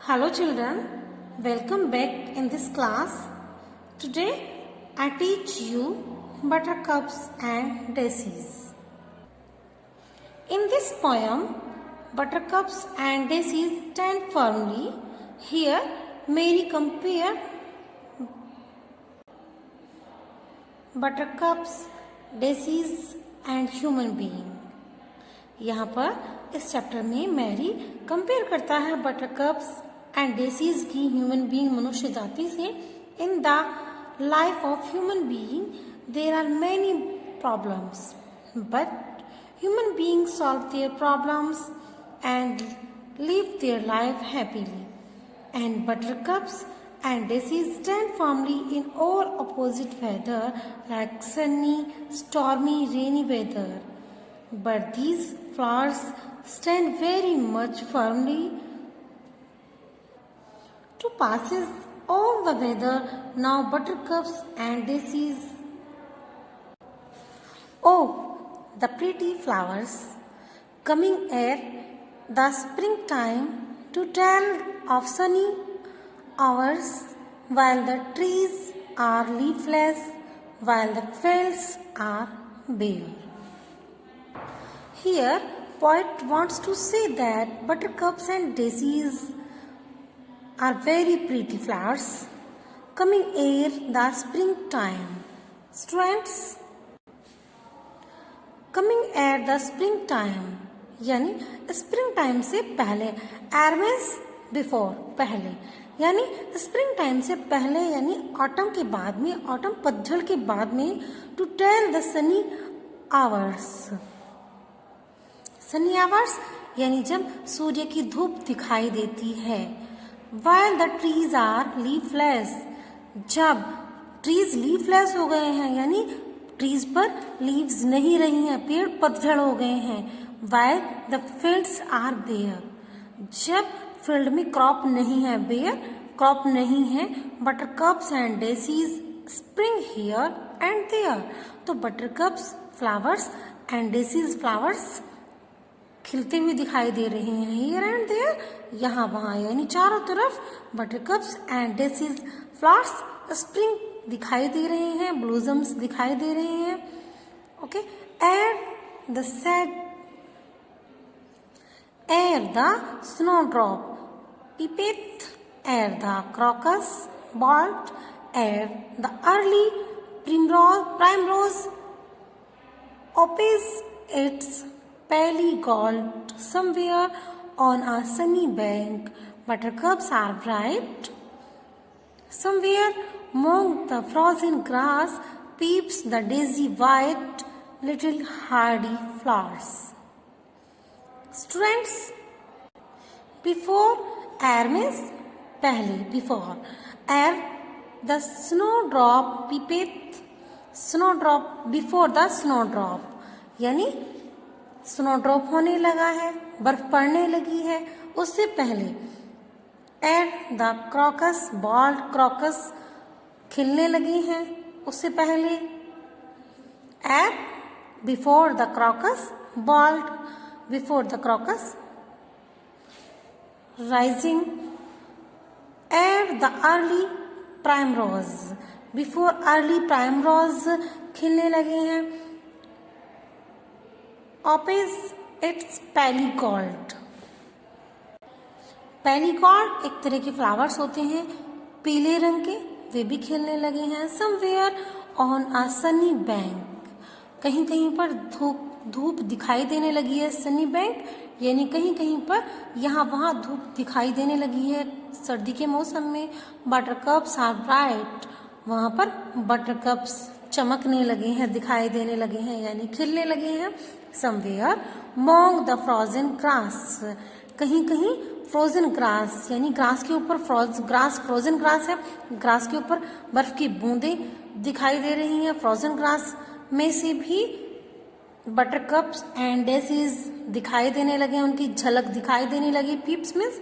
Hello children, welcome back in this class. Today I teach you buttercups and daisies. In this poem, buttercups and daisies stand firmly. Here Mary compared buttercups, daisies and human being. यहाँ पर इस chapter में Mary compare करता है buttercups and डेसीज की human being मनुष्य जाति से. In the life of human being there are many problems but human being solve their problems and live their life happily and buttercups and daisies stand firmly in all opposite weather like sunny, stormy, rainy weather. But these flowers stand very much firmly to passes all the weather. Now buttercups and daisies. Oh, the pretty flowers coming ere the springtime to tell of sunny hours while the trees are leafless, while the fields are bare. Here, poet wants to say that buttercups and daisies are very pretty flowers coming ere the springtime. Students, coming ere the springtime यानी spring time से पहले, एर means before, पहले, यानी spring time से पहले यानी autumn के बाद में, ऑटम पतझड़ के बाद में. To tell the sunny hours, sunny hours यानी जब सूर्य की धूप दिखाई देती है. While the trees are leafless, जब ट्रीज लीफलेस हो गए हैं यानी ट्रीज पर लीव्स नहीं रही हैं, पेड़ पतझड़ हो गए हैं. While the fields are bare, जब फील्ड में क्रॉप नहीं है, बेयर क्रॉप नहीं है. Buttercups and daisies spring here and there, तो buttercups flowers and daisies flowers खिलते हुए दिखाई दे रहे हैं. हियर एंड देयर, यहाँ वहाँ यानी चारों तरफ बटरकप्स एंड डेसीज फ्लावर्स स्प्रिंग दिखाई दे रहे हैं, ब्लूजम्स दिखाई दे रहे हैं. Okay, at the sad ere the snowdrop peepeth, ere the crocus bolt, ere the early primrose opes its pale gold. Somewhere on a sunny bank buttercups are bright, somewhere among the frozen grass peeps the daisy white little hardy flowers. Students, before air means पहले, before air the snowdrop peepeth, snowdrop before the snowdrop यानी snowdrop होने लगा है, बर्फ पड़ने लगी है, उससे पहले. at the crocus bolt, crocus खिलने लगी हैं, उससे पहले. at before the crocus bolt, before the crocus rising. At the early primrose, before early primrose खिलने लगे हैं. opes its marigold, marigold एक तरह के फ्लावर्स होते हैं पीले रंग के, वे भी खिलने लगे हैं. somewhere on a sunny bank, कहीं कहीं पर धूप दिखाई देने लगी है. सनी बैंक यानी कहीं कहीं पर यहाँ वहाँ धूप दिखाई देने लगी है सर्दी के मौसम में. बटरकप्स आर ब्राइट, वहाँ पर बटरकप्स चमकने लगे हैं, दिखाई देने लगे हैं यानी खिलने लगे हैं. Somewhere among the frozen grass, कहीं कहीं फ्रोजन ग्रास यानी ग्रास के ऊपर ग्रास फ्रोजन ग्रास है, ग्रास के ऊपर बर्फ की बूंदें दिखाई दे रही हैं. फ्रोजन ग्रास में से भी बटरकप्स एंड डेसीज दिखाई देने लगे, उनकी झलक दिखाई देने लगी. पीप्स मीन्स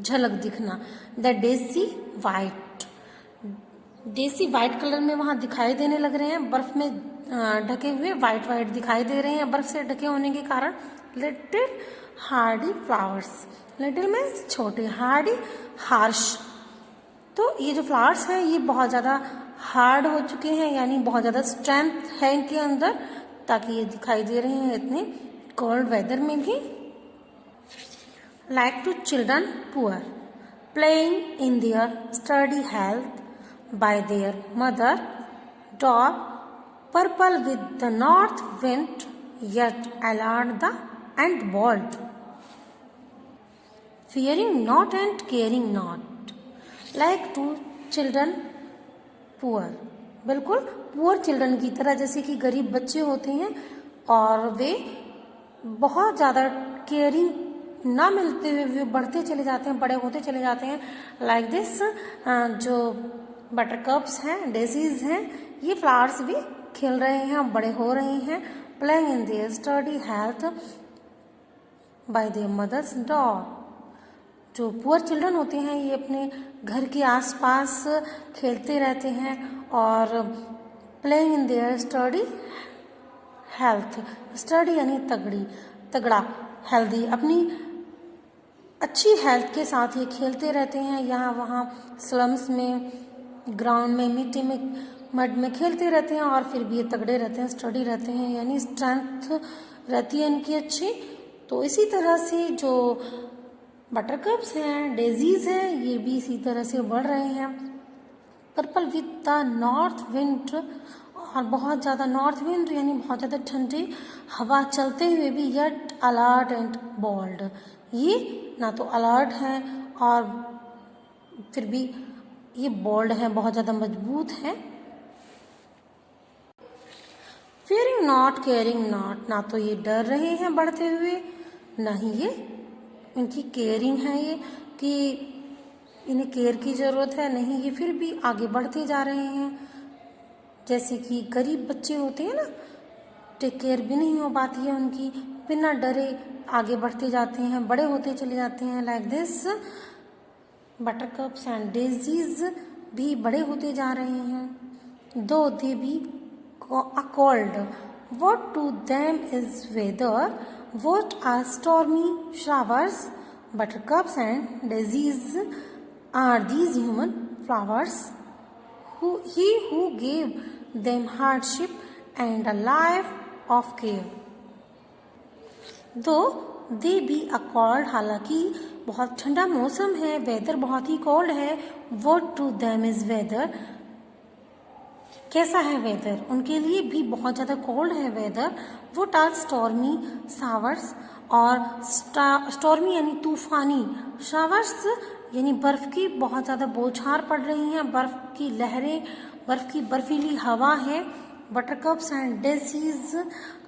झलक दिखना. The daisy white, daisy white colour में वहां दिखाई देने लग रहे हैं, बर्फ में ढके हुए वाइट वाइट दिखाई दे रहे हैं बर्फ से ढके होने के कारण. Little Hardy flowers, little means छोटे, हार्डी हार्श। तो ये जो फ्लावर्स हैं ये बहुत ज़्यादा हार्ड हो चुके हैं, यानी बहुत ज़्यादा स्ट्रेंथ है इनके अंदर, ताकि ये दिखाई दे रहे हैं इतने कोल्ड वेदर में भी। Like to children poor playing in their study health by their mother dog purple with the north wind yet alert the and bold, fearing not and caring not, like to children poor। बिल्कुल poor children की तरह, जैसे कि गरीब बच्चे होते हैं और वे बहुत ज़्यादा केयरिंग ना मिलते हुए वे बढ़ते चले जाते हैं, बड़े होते चले जाते हैं। लाइक दिस जो बटरकप्स हैं, डेजीज हैं, ये फ्लावर्स भी खिल रहे हैं, बड़े हो रहे हैं। Playing in their study health by their mothers dog. जो पुअर चिल्ड्रन होते हैं ये अपने घर के आसपास खेलते रहते हैं और playing in their study health, study यानी तगड़ा, हेल्दी, अपनी अच्छी हेल्थ के साथ ये खेलते रहते हैं। यहाँ वहाँ स्लम्स में, ग्राउंड में, मिट्टी में, मड में खेलते रहते हैं और फिर भी ये तगड़े रहते हैं, स्टडी रहते हैं, यानी स्ट्रेंथ रहती है इनकी अच्छी। तो इसी तरह से जो बटरकप्स हैं, डेजीज हैं, ये भी इसी तरह से बढ़ रहे हैं। Purple with the north wind, और बहुत ज़्यादा नॉर्थ विंड यानी बहुत ज़्यादा ठंडी हवा चलते हुए भी येट अलर्ट एंड बोल्ड, ये ना तो अलर्ट है और फिर भी ये बोल्ड है, बहुत ज़्यादा मजबूत है। फियरिंग नॉट केयरिंग नॉट, ना तो ये डर रहे हैं बढ़ते हुए, ना ही ये इनकी केयरिंग है ये कि इन्हें केयर की ज़रूरत है, नहीं ये फिर भी आगे बढ़ते जा रहे हैं। जैसे कि गरीब बच्चे होते हैं ना, टेक केयर भी नहीं हो पाती है उनकी, बिना डरे आगे बढ़ते जाते हैं, बड़े होते चले जाते हैं। लाइक दिस बटरकप्स एंड डेजीज भी बड़े होते जा रहे हैं। दो दे B cold, what to them is weather, what are stormy showers, buttercups and daisies are these human flowers, he who gave them hardship and a life of care। Though they be a cold, हालांकि बहुत ठंडा मौसम है, weather बहुत ही cold है। what to them is weather, कैसा है weather, उनके लिए भी बहुत ज़्यादा कोल्ड है वेदर। वो आर स्टॉर्मी शावर्स, और स्टॉर्मी यानी तूफानी, शावर्स यानी बर्फ़ की बहुत ज़्यादा बौछार पड़ रही हैं, बर्फ़ की लहरें, बर्फ़ की बर्फीली हवा है। Buttercups and daisies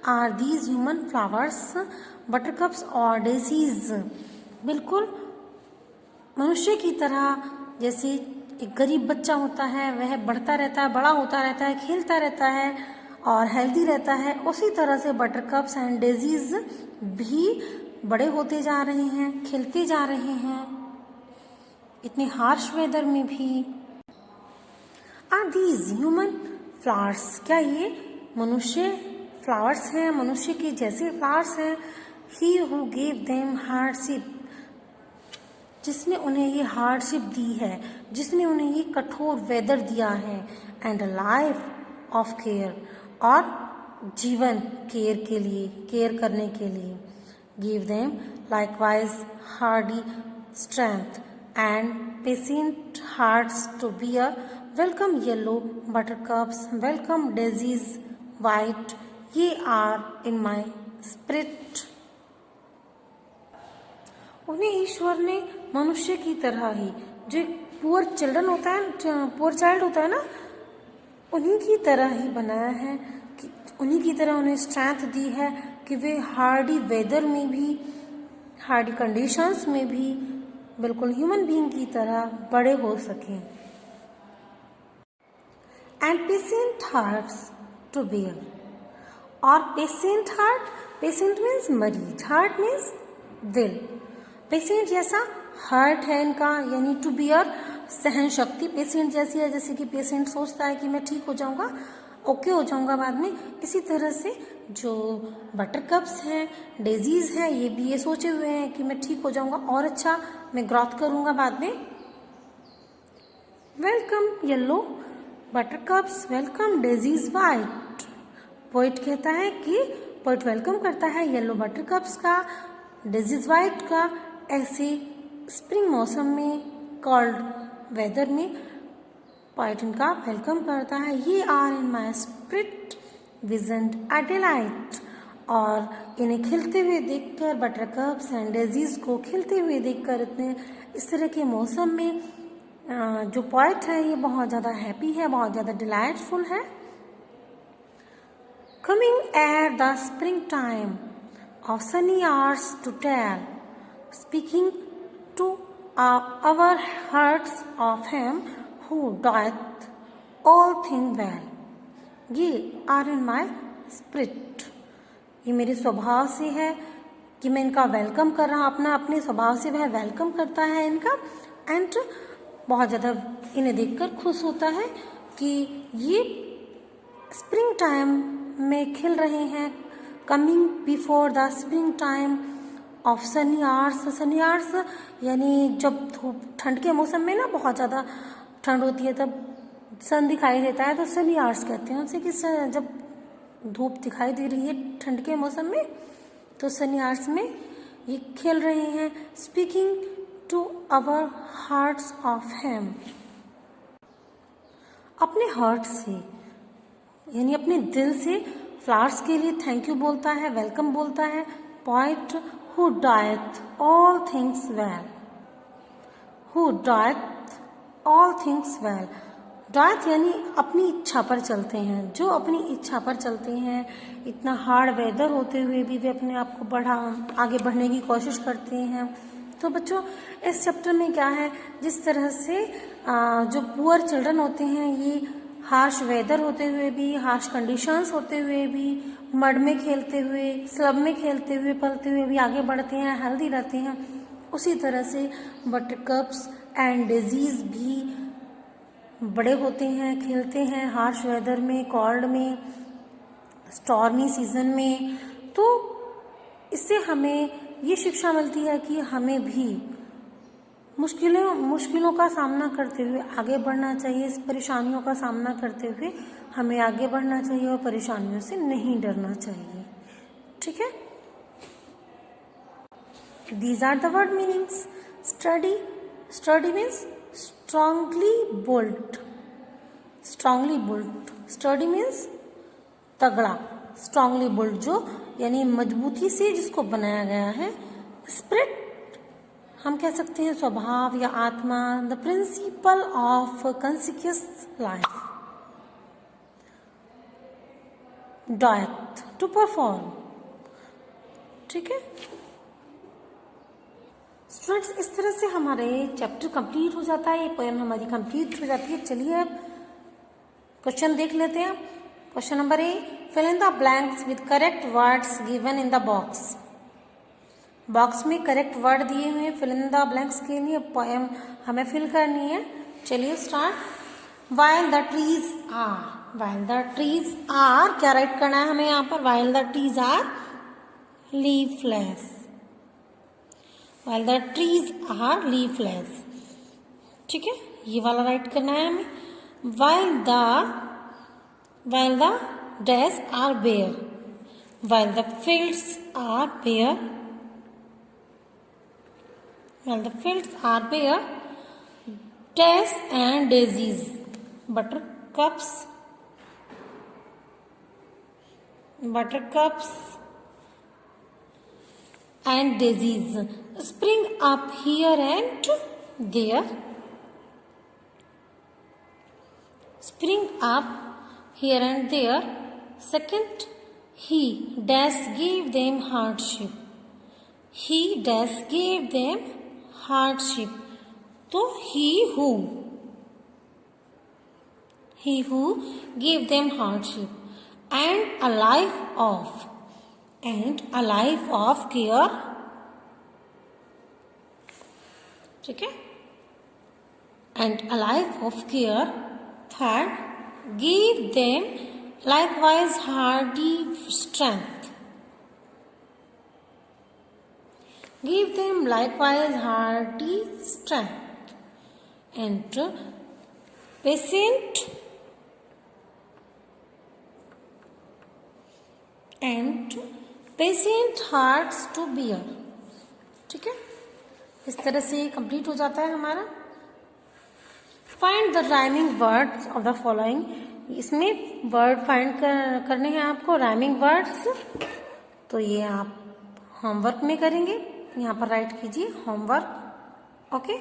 are these human flowers, buttercups और डेजीज बिल्कुल मनुष्य की तरह, जैसे एक गरीब बच्चा होता है वह बढ़ता रहता है, बड़ा होता रहता है, खेलता रहता है और हेल्दी रहता है, उसी तरह से बटरकप्स एंड डेजीज भी बड़े होते जा रहे हैं, खिलते जा रहे हैं इतने हार्श वेदर में भी। आर दीज ह्यूमन फ्लावर्स, क्या ये मनुष्य फ्लावर्स हैं, मनुष्य के जैसे फ्लावर्स हैं। He who give them hardship, जिसने उन्हें ये हार्डशिप दी है, जिसने उन्हें ये कठोर वेदर दिया है। एंड लाइफ ऑफ केयर, और जीवन केयर के लिए, केयर करने के लिए। Give them likewise hardy strength and patient hearts to bear. Welcome yellow buttercups, welcome daisies white, ye are in my spirit. उन्हें ईश्वर ने मनुष्य की तरह ही, जो पुअर चिल्ड्रन होता है, पुअर चाइल्ड होता है ना, उन्हीं की तरह ही बनाया है, कि उन्हीं की तरह उन्हें स्ट्रेंथ दी है कि वे हार्डी वेदर में भी, हार्डी कंडीशंस में भी बिल्कुल ह्यूमन बीइंग की तरह बड़े हो सकें। And patient hearts to bear, और पेशेंट हार्ट, पेशेंट मीन्स मरीज, हार्ट मीन्स दिल। पेशेंट जैसा हार्ट है इनका, यानी टू बियर सहन शक्ति पेशेंट जैसी है, जैसे कि पेशेंट सोचता है कि मैं ठीक हो जाऊंगा, ओके हो जाऊंगा बाद में, इसी तरह से जो बटर कप्स हैं, डेजीज हैं, ये भी ये सोचे हुए हैं कि मैं ठीक हो जाऊंगा और अच्छा मैं ग्रोथ करूंगा बाद में। Welcome yellow butter cups, welcome daisies white. Poet कहता है कि पोइट वेलकम करता है येलो बटर कप्स का, डेजीज वाइट का, ऐसे स्प्रिंग मौसम में, कोल्ड वेदर में पोइट इनका वेलकम करता है। Ye are in my spirit vision a delight. और इन्हें खिलते हुए देखकर, बटर कप्स एंड डेजीज को खिलते हुए देखकर इतने इस तरह के मौसम में जो पोइट है ये बहुत ज़्यादा हैप्पी है, बहुत ज़्यादा डिलाइटफुल है। Coming at the spring time of sunny hours to tell, speaking to our hearts of him who doeth all things well. ये are in my spirit, ये मेरे स्वभाव से है कि मैं इनका वेलकम कर रहा हूँ, अपने स्वभाव से वह वेलकम करता है इनका, एंड बहुत ज़्यादा इन्हें देखकर खुश होता है कि ये स्प्रिंग टाइम में खिल रहे हैं। Coming before the spring time of Sunny hours, sunny hours यानी जब धूप, ठंड के मौसम में ना बहुत ज़्यादा ठंड होती है तब सन दिखाई देता है, तो सनी आवर्स कहते हैं उसे कि जब धूप दिखाई दे रही है ठंड के मौसम में तो सनी आवर्स में ये खेल रहे हैं। Speaking to our hearts of him, अपने हार्ट से यानी अपने दिल से फ्लावर्स के लिए थैंक यू बोलता है, वेलकम बोलता है। Poet who doeth all things well, who doeth all things well. Doeth यानी अपनी इच्छा पर चलते हैं, जो अपनी इच्छा पर चलते हैं, इतना हार्ड वेदर होते हुए भी वे अपने आप को आगे बढ़ने की कोशिश करते हैं। तो बच्चों इस चैप्टर में क्या है, जिस तरह से जो पुअर चिल्ड्रन होते हैं ये हार्श वेदर होते हुए भी, हार्श कंडीशंस होते हुए भी, मड में खेलते हुए, स्लब में खेलते हुए, पलते हुए भी आगे बढ़ते हैं, हेल्दी रहते हैं। उसी तरह से बटरकप्स एंड डेजीज भी बड़े होते हैं, खेलते हैं हार्श वेदर में, कोल्ड में, स्टॉर्मी सीजन में। तो इससे हमें ये शिक्षा मिलती है कि हमें भी मुश्किलों का सामना करते हुए आगे बढ़ना चाहिए। इस परेशानियों का सामना करते हुए हमें आगे बढ़ना चाहिए और परेशानियों से नहीं डरना चाहिए। ठीक है, these are the word meanings. Study means strongly bold, strongly bold. Study means तगड़ा, स्ट्रांगली बोल्ड जो यानी मजबूती से जिसको बनाया गया है। स्पिरिट हम कह सकते हैं स्वभाव या आत्मा। The principle of conscious life. Doeth to perform. ठीक है स्टूडेंट्स, इस तरह से हमारे चैप्टर कंप्लीट हो जाता है, ये पोएम हमारी कंप्लीट हो जाती है। चलिए अब क्वेश्चन देख लेते हैं। Question number A, fill in the blanks with correct words given in the box. Box में करेक्ट वर्ड दिए हुए हैं, फिल इन द ब्लैंक्स के लिए पोएम हमें फिल करनी है। चलिए start. While the trees are, while the trees are क्या राइट करना है हमें यहाँ पर? While the trees are leafless, while the trees are leafless. ठीक है, ये वाला राइट करना है हमें। While the dash are bare, while the fields are bare, while the fields are bare, dash and daisies, buttercups and daisies spring up here and there, spring up here and there. Second, he dash gave them hardship, he dash gave them hardship. तो he who gave them hardship and a life of care. ठीक है, and a life of care. Third, gave them likewise hardy strength. Give them likewise hardy strength and patient hearts to bear. ठीक है, इस तरह से complete हो जाता है हमारा. Find the rhyming words of the following. इसमें वर्ड फाइंड करने हैं आपको, राइमिंग वर्ड्स. तो ये आप होमवर्क में करेंगे, यहाँ पर राइट कीजिए होमवर्क. ओके.